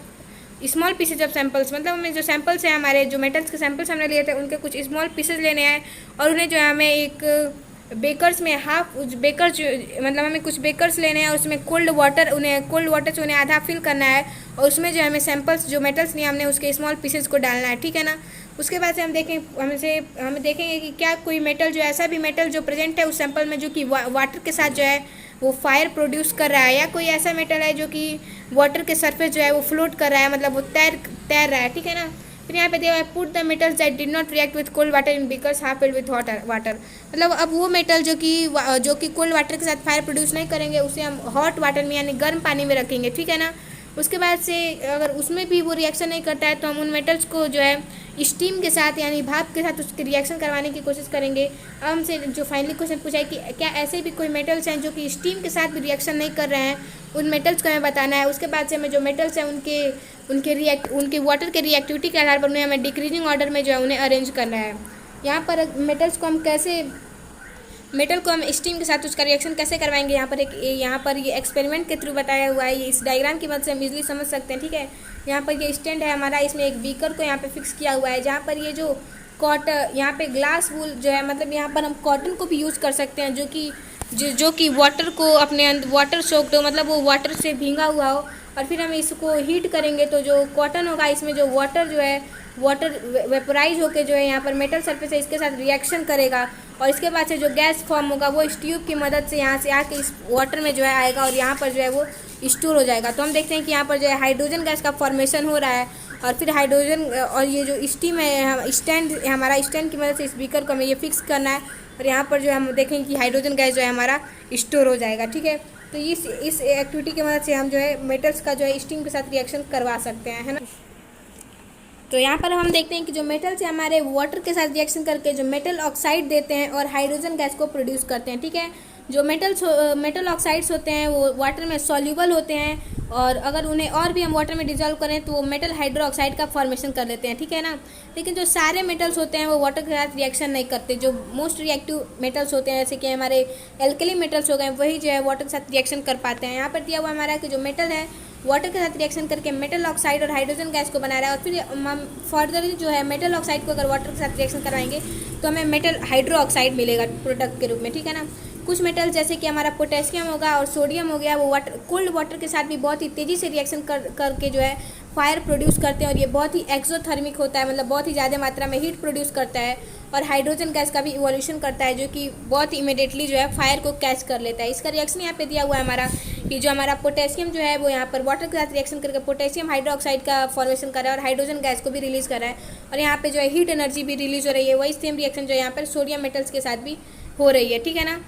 samples, मतलब हमें जो सैंपल्स हैं हमारे जो मेटल्स के सैंपल्स हमने लिए थे उनके कुछ स्मॉल पीसेज लेने हैं और उन्हें जो है हमें एक बेकर्स में मतलब हमें कुछ बेकर्स लेने हैं और उसमें कोल्ड वाटर से उन्हें आधा फिल करना है और उसमें जो हमें सैंपल्स जो मेटल्स लिए हमने उसके स्मॉल पीसेज को डालना है, ठीक है ना। उसके बाद से हम देखेंगे कि क्या कोई मेटल जो ऐसा भी मेटल जो प्रेजेंट है उस सैंपल में जो कि वाटर के साथ जो है वो फायर प्रोड्यूस कर रहा है, या कोई ऐसा मेटल है जो कि वाटर के सरफेस जो है वो फ्लोट कर रहा है, मतलब वो तैर रहा है, ठीक है ना। फिर यहाँ पे दिया हुआ है put the metals that did not react with cold water in beakers half filled with hot water. मतलब अब वो मेटल जो कि कोल्ड वाटर के साथ फायर प्रोड्यूस नहीं करेंगे उसे हम हॉट वाटर में यानी गर्म पानी में रखेंगे, ठीक है ना। उसके बाद से अगर उसमें भी वो रिएक्शन नहीं करता है तो हम उन मेटल्स को जो है स्टीम के साथ यानी भाप के साथ उसके रिएक्शन करवाने की कोशिश करेंगे। अब हमसे जो फाइनली क्वेश्चन पूछा है कि क्या ऐसे भी कोई मेटल्स हैं जो कि स्टीम के साथ भी रिएक्शन नहीं कर रहे हैं, उन मेटल्स को हमें बताना है। उसके बाद से हमें जो मेटल्स हैं उनके वाटर के रिएक्टिविटी के आधार पर उन्हें हमें डिक्रीजिंग ऑर्डर में जो है उन्हें अरेंज करना है। यहाँ पर मेटल को हम स्टीम के साथ उसका रिएक्शन कैसे करवाएंगे, यहाँ पर ये एक्सपेरिमेंट के थ्रू बताया हुआ है। ये इस डायग्राम की मदद से हम इजीली समझ सकते हैं, ठीक है। यहाँ पर ये स्टैंड है हमारा, इसमें एक बीकर को यहाँ पे फिक्स किया हुआ है, जहाँ पर ये जो यहाँ पे ग्लास वूल जो है, मतलब यहाँ पर हम कॉटन को भी यूज़ कर सकते हैं जो कि वाटर को अपने अंदर वाटर सोक्ड हो, मतलब वो वाटर से भींगा हुआ हो, और फिर हम इसको हीट करेंगे तो जो कॉटन होगा इसमें जो वाटर वेपोराइज होकर जो है यहाँ पर मेटल सरफेस है इसके साथ रिएक्शन करेगा, और इसके बाद से जो गैस फॉर्म होगा वो इस ट्यूब की मदद से यहाँ से आके इस वाटर में जो है आएगा और यहाँ पर जो है वो स्टोर हो जाएगा। तो हम देखते हैं कि यहाँ पर जो है हाइड्रोजन गैस का फॉर्मेशन हो रहा है, और फिर हाइड्रोजन और ये जो स्टीम है हमारा स्टैंड की मदद से इस बीकर को हमें ये फिक्स करना है, और यहाँ पर जो है हम देखेंगे कि हाइड्रोजन गैस जो है हमारा स्टोर हो जाएगा, ठीक है। तो इस एक्टिविटी की मदद से हम जो है मेटल्स का जो है स्टीम के साथ रिएक्शन करवा सकते हैं, है ना। तो यहाँ पर हम देखते हैं कि जो मेटल्स है हमारे वाटर के साथ रिएक्शन करके जो मेटल ऑक्साइड देते हैं और हाइड्रोजन गैस को प्रोड्यूस करते हैं, ठीक है। जो मेटल ऑक्साइड्स होते हैं वो वाटर में सॉल्यूबल होते हैं, और अगर उन्हें और भी हम वाटर में डिजोल्व करें तो वो मेटल हाइड्रोक्साइड का फॉर्मेशन कर लेते हैं, ठीक है ना। लेकिन जो सारे मेटल्स होते हैं वो वाटर के साथ रिएक्शन नहीं करते। जो मोस्ट रिएक्टिव मेटल्स होते हैं जैसे कि हमारे एल्कली मेटल्स हो गए, वही जो है वाटर के साथ रिएक्शन कर पाते हैं। यहाँ पर दिया हुआ हमारा कि जो मेटल है वाटर के साथ रिएक्शन करके मेटल ऑक्साइड और हाइड्रोजन गैस को बना रहा है, और फिर हम फर्दर जो है मेटल ऑक्साइड को अगर वाटर के साथ रिएक्शन करवाएंगे तो हमें मेटल हाइड्रो ऑक्साइड मिलेगा प्रोडक्ट के रूप में, ठीक है ना। कुछ मेटल जैसे कि हमारा पोटेशियम होगा और सोडियम हो गया, वो कोल्ड वाटर के साथ भी बहुत ही तेज़ी से रिएक्शन करके जो है फायर प्रोड्यूस करते हैं, और ये बहुत ही एक्सोथर्मिक होता है, मतलब बहुत ही ज़्यादा मात्रा में हीट प्रोड्यूस करता है, और हाइड्रोजन गैस का भी इवोल्यूशन करता है जो कि बहुत ही इमीडिएटली जो है फायर को कैच कर लेता है। इसका रिएक्शन यहाँ पे दिया हुआ है हमारा कि जो हमारा पोटेशियम जो है वो यहाँ पर वाटर के साथ रिएक्शन करके पोटेशियम हाइड्रोक्साइड का फॉर्मेशन कर रहा है और हाइड्रोजन गैस को भी रिलीज़ कर रहा है, और यहाँ पे जो है हीट एनर्जी भी रिलीज़ हो रही है। वही सेम रिएक्शन जो है यहाँ पर सोडियम मेटल्स के साथ भी हो रही है, ठीक है ना।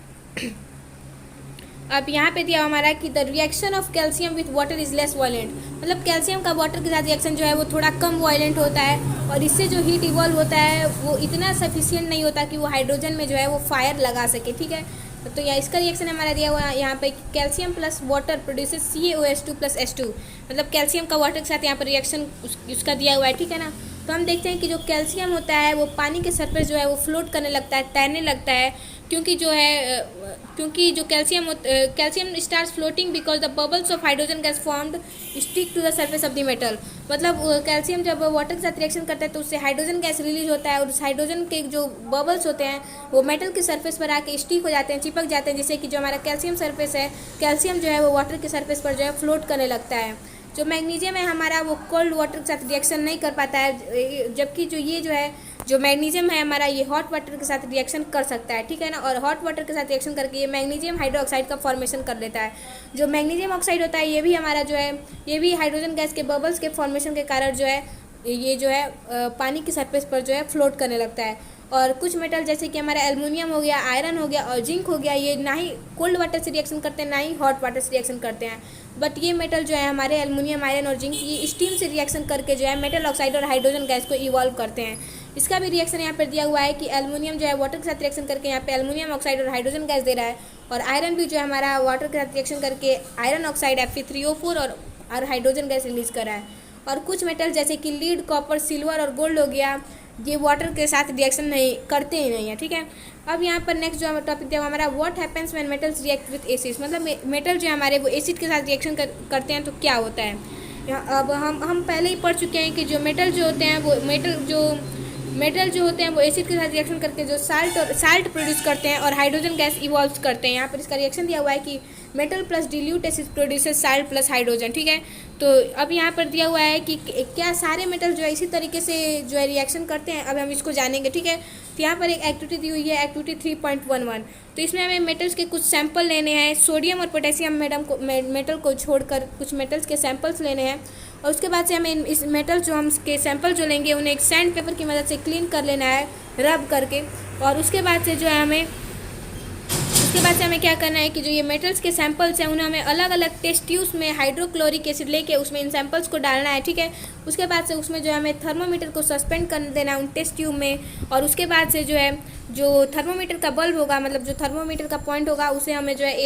अब यहाँ पे दिया हमारा कि the reaction of calcium with water is less violent, मतलब कैल्शियम का वाटर के साथ रिएक्शन जो है वो थोड़ा कम वायलेंट होता है, और इससे जो हीट इवॉल्व होता है वो इतना सफिशिएंट नहीं होता कि वो हाइड्रोजन में जो है वो फायर लगा सके, ठीक है। तो यहाँ इसका रिएक्शन हमारा दिया हुआ यहाँ पे calcium plus water produces CaOH2 plus H2, मतलब कैल्शियम का वाटर के साथ यहाँ पर रिएक्शन उसका दिया हुआ है, ठीक है ना। तो हम देखते हैं कि जो कैल्शियम होता है वो पानी के सरफेस जो है वो फ्लोट करने लगता है, तैरने लगता है, क्योंकि जो calcium starts floating because the bubbles of hydrogen gas formed stick to the surface of the metal. मतलब कैल्शियम जब वाटर के साथ रिएक्शन करता है तो उससे हाइड्रोजन गैस रिलीज होता है, और उस हाइड्रोजन के जो बबल्स होते हैं वो मेटल के सरफेस पर आके स्टिक हो जाते हैं, चिपक जाते हैं, जिससे कि जो हमारा कैल्शियम सरफेस है, कैल्शियम जो है वो वाटर के सरफेस पर जो है फ्लोट करने लगता है। जो मैग्नीशियम है हमारा वो कोल्ड वाटर के साथ रिएक्शन नहीं कर पाता है, जबकि जो मैग्नीशियम है हमारा ये हॉट वाटर के साथ रिएक्शन कर सकता है, ठीक है ना। और हॉट वाटर के साथ रिएक्शन करके ये मैग्नीशियम हाइड्रोक्साइड का फॉर्मेशन कर लेता है। जो मैग्नीशियम ऑक्साइड होता है ये भी हाइड्रोजन गैस के बबल्स के फॉर्मेशन के कारण जो है ये जो है पानी की सरफेस पर जो है फ्लोट करने लगता है। और कुछ मेटल जैसे कि हमारा एल्युमिनियम हो गया, आयरन हो गया और जिंक हो गया, ये ना ही कोल्ड वाटर से रिएक्शन करते हैं ना ही हॉट वाटर से रिएक्शन करते हैं, बट ये मेटल जो है हमारे एल्युमिनियम, आयरन और जिंक ये स्टीम से रिएक्शन करके जो है मेटल ऑक्साइड और हाइड्रोजन गैस को इवॉल्व करते हैं। इसका भी रिएक्शन यहाँ पर दिया हुआ है कि एल्युमिनियम जो है वाटर के साथ रिएक्शन करके यहाँ पे एल्युमिनियम ऑक्साइड और हाइड्रोजन गैस दे रहा है, और आयरन भी जो है हमारा वाटर के साथ रिएक्शन करके आयरन ऑक्साइड Fe3O4 और हाइड्रोजन गैस रिलीज कर रहा है। और कुछ मेटल जैसे कि लीड, कॉपर, सिल्वर और गोल्ड हो गया, ये वाटर के साथ रिएक्शन नहीं करते ही नहीं है, ठीक है। अब यहाँ पर नेक्स्ट जो टॉपिक दिया हमारा what happens when metals react with acids, मतलब मेटल जो हमारे वो एसिड के साथ रिएक्शन करते हैं तो क्या होता है। अब हम पहले ही पढ़ चुके हैं कि जो मेटल जो होते हैं वो मेटल जो होते हैं वो एसिड के साथ रिएक्शन करके जो साल्ट प्रोड्यूस करते हैं और हाइड्रोजन गैस इवॉल्व करते हैं। यहाँ पर इसका रिएक्शन दिया हुआ है कि metal plus dilute acid produces salt plus hydrogen, ठीक है। तो अब यहाँ पर दिया हुआ है कि क्या सारे मेटल जो है इसी तरीके से जो है रिएक्शन करते हैं, अब हम इसको जानेंगे, ठीक है। तो यहाँ पर एक एक्टिविटी दी हुई है, एक्टिविटी 3.11। तो इसमें हमें मेटल्स के कुछ सैंपल लेने हैं, सोडियम और पोटेशियम मेटल को छोड़कर कुछ मेटल्स के सैंपल्स लेने हैं, और उसके बाद से हमें इस मेटल जो हम के सैंपल जो लेंगे उन्हें एक सैंड पेपर की मदद से क्लीन कर लेना है, रब करके। और उसके बाद से जो है हमें क्या करना है कि जो ये मेटल्स के सैंपल्स हैं उन्हें हमें अलग अलग टेस्ट ट्यूब्स में हाइड्रोक्लोरिक एसिड लेके उसमें इन सैंपल्स को डालना है, ठीक है। उसके बाद से उसमें जो है हमें थर्मोमीटर को सस्पेंड कर देना है उन टेस्ट ट्यूब में, और उसके बाद से जो है जो थर्मोमीटर का बल्ब होगा, मतलब जो थर्मोमीटर का पॉइंट होगा, उसे हमें जो है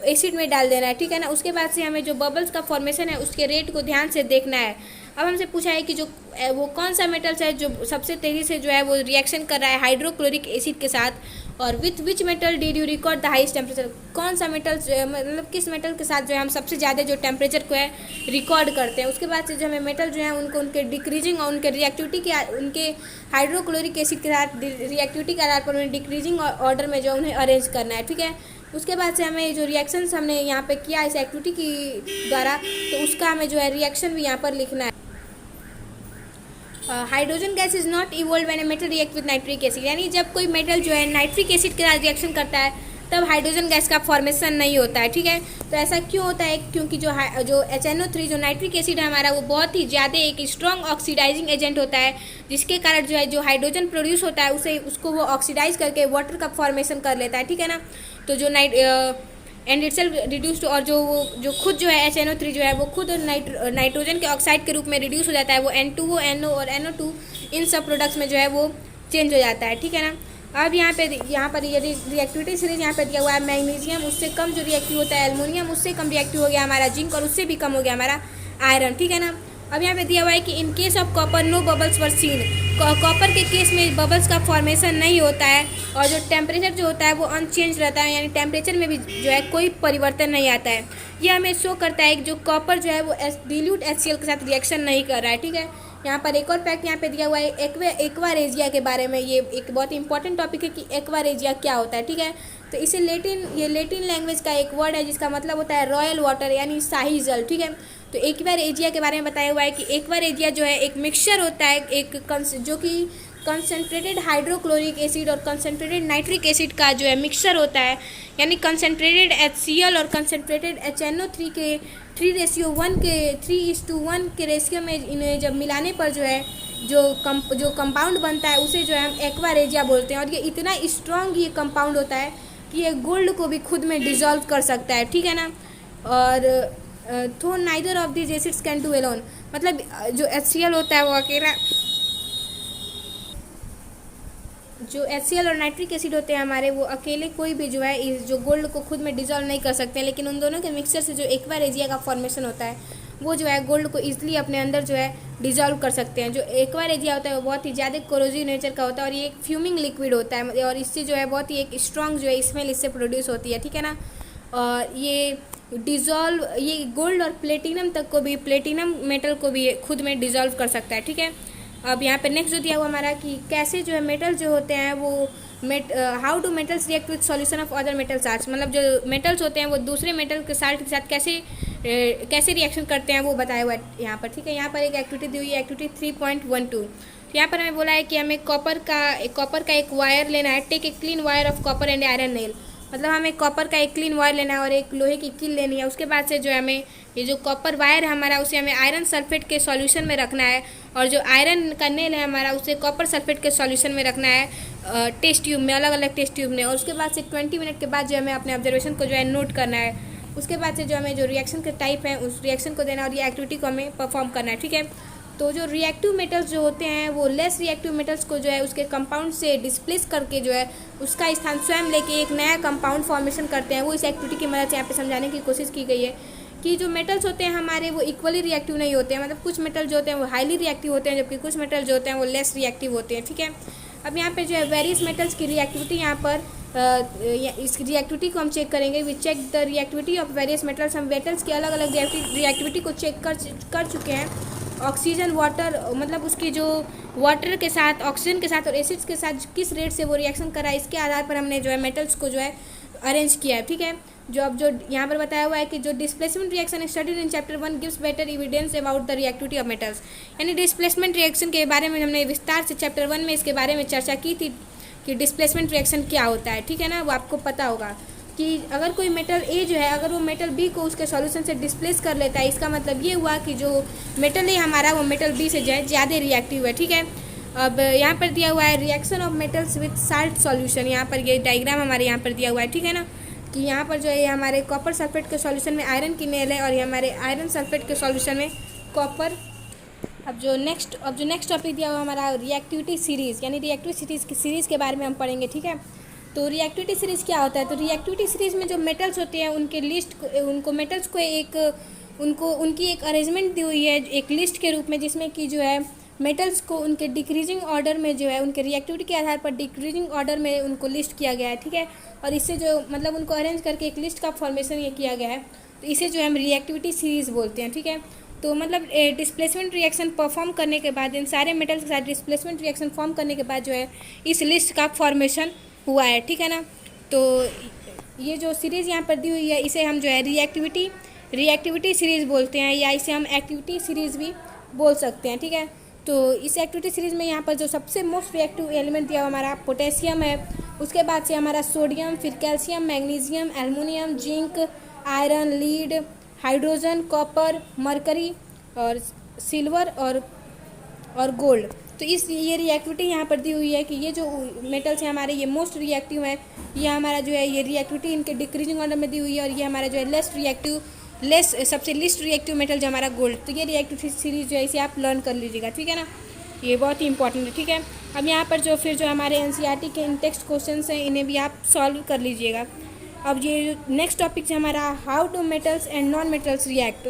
एसिड में डाल देना है, ठीक है ना। उसके बाद से हमें जो बबल्स का फॉर्मेशन है उसके रेट को ध्यान से देखना है। अब हमसे पूछा है कि जो वो कौन सा मेटल्स है जो सबसे तेज़ी से जो है वो रिएक्शन कर रहा है हाइड्रोक्लोरिक एसिड के साथ, और with which metal did you record the highest temperature, कौन सा मेटल मतलब किस मेटल के साथ जो है हम सबसे ज़्यादा जो टेम्परेचर को है रिकॉर्ड करते हैं। उसके बाद से जो हमें मेटल जो है उनको उनके डिक्रीजिंग और उनके रिएक्टिविटी के उनके हाइड्रोक्लोरिक एसिड के साथ रिएक्टिविटी के आधार पर उन्हें डिक्रीजिंग ऑर्डर में जो उन्हें अरेंज करना है, ठीक है। उसके बाद से हमें जो रिएक्शंस हमने यहाँ पे किया इस एक्टिविटी की द्वारा, तो उसका हमें जो है रिएक्शन भी यहाँ पर लिखना है। Hydrogen gas is not evolve when a metal react with nitric acid, यानी जब कोई मेटल जो है नाइट्रिक एसिड के साथ रिएक्शन करता है तब हाइड्रोजन गैस का फॉर्मेशन नहीं होता है, ठीक है। तो ऐसा क्यों होता है? क्योंकि जो HNO3 जो नाइट्रिक एसिड है हमारा, वो बहुत ही ज़्यादा एक स्ट्रॉन्ग ऑक्सीडाइजिंग एजेंट होता है, जिसके कारण जो है जो हाइड्रोजन प्रोड्यूस होता है उसको वो ऑक्सीडाइज करके वाटर का फॉर्मेशन कर लेता है, ठीक है ना। तो जो एंड इटसेल्फ रिड्यूस्ड, और जो खुद जो है HNO3 जो है वो खुद नाइट्रोजन के ऑक्साइड के रूप में रिड्यूस हो जाता है, वो N2O, NO और NO2 इन सब प्रोडक्ट्स में जो है वो चेंज हो जाता है, ठीक है ना। अब यहाँ पर ये रिएक्टिविटी सीरीज यहाँ पे दिया हुआ है, मैग्नीशियम उससे कम जो रिएक्टिव होता है, एल्युमिनियम उससे कम रिएक्टिव हो गया हमारा जिंक, और उससे भी कम हो गया हमारा आयरन, ठीक है ना। अब यहाँ पे दिया हुआ है कि in case of copper no bubbles were seen, copper के केस में बबल्स का फॉर्मेशन नहीं होता है, और जो टेम्परेचर जो होता है वो अनचेंज रहता है, यानी टेम्परेचर में भी जो है कोई परिवर्तन नहीं आता है। ये हमें शो करता है कि जो कॉपर जो है वो डिल्यूट HCl के साथ रिएक्शन नहीं कर रहा है, ठीक है। यहाँ पर एक और फैक्ट यहाँ पे दिया हुआ है एक्वारेजिया के बारे में। ये एक बहुत इंपॉर्टेंट टॉपिक है कि एक्वारेजिया क्या होता है, ठीक है। तो इसे लेटिन लैंग्वेज का एक वर्ड है जिसका मतलब होता है रॉयल वाटर, यानी शाही जल, ठीक है। तो एक्वारेजिया के बारे में बताया हुआ है कि एक्वारेजिया जो है एक मिक्सचर होता है जो कि कंसनट्रेटेड हाइड्रोक्लोरिक एसिड और कंसनट्रेटेड नाइट्रिक एसिड का जो है मिक्सचर होता है, यानी कंसनट्रेटेड HCl और कंसनट्रेटेड HNO3 के 3:1 के रेशियो में इन्हें जब मिलाने पर जो है जो कंपाउंड बनता है उसे जो है हम एक्वारेजिया बोलते हैं। और ये इतना स्ट्रॉन्ग ये कंपाउंड होता है कि ये गोल्ड को भी खुद में डिजॉल्व कर सकता है, ठीक है ना। और तो neither of this acids can do alone, मतलब जो HCl होता है वो अकेला, जो HCl और नाइट्रिक एसिड होते हैं हमारे, वो अकेले कोई भी जो है इस जो गोल्ड को खुद में डिजॉल्व नहीं कर सकते, लेकिन उन दोनों के मिक्सचर से जो एक्वारेजिया का फॉर्मेशन होता है वो जो है गोल्ड को ईजिली अपने अंदर जो है डिजॉल्व कर सकते हैं। जो एक्वारेजिया होता है वो बहुत ही ज़्यादा कोरोजिव नेचर का होता है, और ये एक फ्यूमिंग लिक्विड होता है, और इससे जो है बहुत ही एक स्ट्रॉन्ग जो है स्मेल इससे प्रोड्यूस होती है, ठीक है ना। और ये गोल्ड और प्लेटिनम मेटल को भी खुद में डिजॉल्व कर सकता है, ठीक है। अब यहाँ पे नेक्स्ट जो दिया हुआ हमारा कि कैसे जो है मेटल जो होते हैं वो how do metals react with solution of other metal salts, मतलब जो मेटल्स होते हैं वो दूसरे मेटल के साल्ट के साथ कैसे रिएक्शन करते हैं वो बताया हुआ है यहाँ पर, ठीक है। यहाँ पर एक एक्टिविटी दी हुई है, एक्टिविटी 3.12। तो यहाँ पर हमें बोला है कि हमें कॉपर का एक वायर लेना है, take a clean wire of copper and iron nail, मतलब हमें कॉपर का एक क्लीन वायर लेना है और एक लोहे की कील लेनी है। उसके बाद से जो है हमें ये जो कॉपर वायर है हमारा उसे हमें आयरन सल्फेट के सॉल्यूशन में रखना है, और जो आयरन का नेल है हमारा उसे कॉपर सल्फेट के सॉल्यूशन में रखना है टेस्ट ट्यूब में, अलग अलग टेस्ट ट्यूब में। और उसके बाद से 20 मिनट के बाद जो हमें अपने ऑब्जर्वेशन को जो है नोट करना है। उसके बाद से जो हमें जो रिएक्शन के टाइप है उस रिएक्शन को देना और ये एक्टिविटी को हमें परफॉर्म करना है, ठीक है। तो जो रिएक्टिव मेटल्स जो होते हैं वो लेस रिएक्टिव मेटल्स को जो है उसके कंपाउंड से डिस्प्लेस करके जो है उसका स्थान स्वयं लेके एक नया कंपाउंड फॉर्मेशन करते हैं। वो इस एक्टिविटी की मदद से यहाँ पे समझाने की कोशिश की गई है कि जो मेटल्स होते हैं हमारे वो इक्वली रिएक्टिव नहीं होते हैं, मतलब कुछ मेटल जो होते हैं वो हाईली रिएक्टिव होते हैं जबकि कुछ मेटल जो होते हैं वो लेस रिएक्टिव होते हैं, ठीक है। अब यहाँ पे जो है वेरियस मेटल्स की रिएक्टिविटी यहाँ पर इस रिएक्टिविटी को हम चेक करेंगे। We check the reactivity of various metals, हम मेटल्स की अलग अलग रिएक्टिविटी को चेक कर चुके हैं। ऑक्सीजन वाटर, मतलब उसकी जो वाटर के साथ, ऑक्सीजन के साथ और एसिड्स के साथ किस रेट से वो रिएक्शन कर रहा है, इसके आधार पर हमने जो है मेटल्स को जो है अरेंज किया है। ठीक है, जो अब जो यहाँ पर बताया हुआ है कि जो displacement reaction studied in chapter 1 gives better evidence about the reactivity of metals, यानी डिस्प्लेसमेंट रिएक्शन के बारे में हमने विस्तार से चैप्टर 1 में इसके बारे में चर्चा की थी कि डिस्प्लेसमेंट रिएक्शन क्या होता है। ठीक है ना, वो आपको पता होगा कि अगर कोई मेटल ए जो है, अगर वो मेटल बी को उसके सॉल्यूशन से डिस्प्लेस कर लेता है, इसका मतलब ये हुआ कि जो मेटल ए हमारा वो मेटल बी से जो है ज़्यादा रिएक्टिव है। ठीक है, अब यहाँ पर दिया हुआ है reaction of metals with salt solution, यहाँ पर ये डायग्राम हमारे यहाँ पर दिया हुआ है। ठीक है ना, कि यहाँ पर जो है हमारे कॉपर सल्फेट के सॉल्यूशन में आयरन की मेल है और ये हमारे आयरन सल्फेट के सॉल्यूशन में कॉपर। अब जो नेक्स्ट टॉपिक दिया हुआ हमारा रिएक्टिविटी सीरीज़, यानी रिएक्टिविटी सीरीज़ के बारे में हम पढ़ेंगे। ठीक है, तो रिएक्टिविटी सीरीज़ क्या होता है, तो रिएक्टिविटी सीरीज़ में जो मेटल्स होते हैं उनके लिस्ट, उनको मेटल्स को उनकी एक अरेंजमेंट दी हुई है एक लिस्ट के रूप में, जिसमें कि जो है मेटल्स को उनके डिक्रीजिंग ऑर्डर में जो है उनके रिएक्टिविटी के आधार पर डिक्रीजिंग ऑर्डर में उनको लिस्ट किया गया है। ठीक है, और इससे जो मतलब उनको अरेंज करके एक लिस्ट का फॉर्मेशन ये किया गया है, तो इसे जो हम रिएक्टिविटी सीरीज़ बोलते हैं। ठीक है, तो मतलब डिस्प्लेसमेंट रिएक्शन परफॉर्म करने के बाद, इन सारे मेटल्स के साथ डिस्प्लेसमेंट रिएक्शन फॉर्म करने के बाद जो है इस लिस्ट का फॉर्मेशन हुआ है। ठीक है ना, तो ये जो सीरीज़ यहाँ पर दी हुई है इसे हम जो है रिएक्टिविटी सीरीज़ बोलते हैं, या इसे हम एक्टिविटी सीरीज़ भी बोल सकते हैं। ठीक है, तो इस एक्टिविटी सीरीज़ में यहाँ पर जो सबसे मोस्ट रिएक्टिव एलिमेंट दिया हुआ हमारा पोटेशियम है, उसके बाद से हमारा सोडियम, फिर calcium, magnesium, aluminium, zinc, iron, lead, hydrogen, copper, mercury और सिल्वर और गोल्ड। तो ये रिएक्टिविटी यहाँ पर दी हुई है कि ये जो मेटल्स हैं हमारे ये मोस्ट रिएक्टिव हैं, ये हमारा जो है ये रिएक्टिविटी इनके डिक्रीजिंग ऑर्डर में दी हुई है, और ये हमारा जो है सबसे लिस्ट रिएक्टिव मेटल जो हमारा गोल्ड। तो ये रिएक्टिविटी सीरीज जो है इसे आप लर्न कर लीजिएगा। ठीक है ना, ये बहुत ही इंपॉर्टेंट है। ठीक है, अब यहाँ पर जो हमारे एनसीईआरटी के इन टेक्स्ट क्वेश्चंस हैं इन्हें भी आप सॉल्व कर लीजिएगा। अब ये नेक्स्ट टॉपिक है हमारा how do metals and non metals react,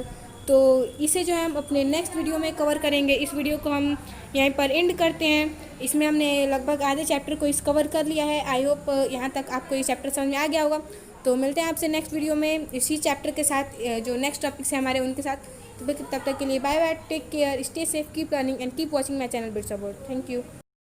तो इसे जो है हम अपने नेक्स्ट वीडियो में कवर करेंगे। इस वीडियो को हम यहीं पर एंड करते हैं। इसमें हमने लगभग आधे चैप्टर को इस कवर कर लिया है। आई होप यहाँ तक आपको ये चैप्टर समझ में आ गया होगा। तो मिलते हैं आपसे नेक्स्ट वीडियो में इसी चैप्टर के साथ, जो नेक्स्ट टॉपिक्स है हमारे उनके साथ। तब तक के लिए bye bye, take care, stay safe, keep learning and keep watching my channel bits about. Thank you.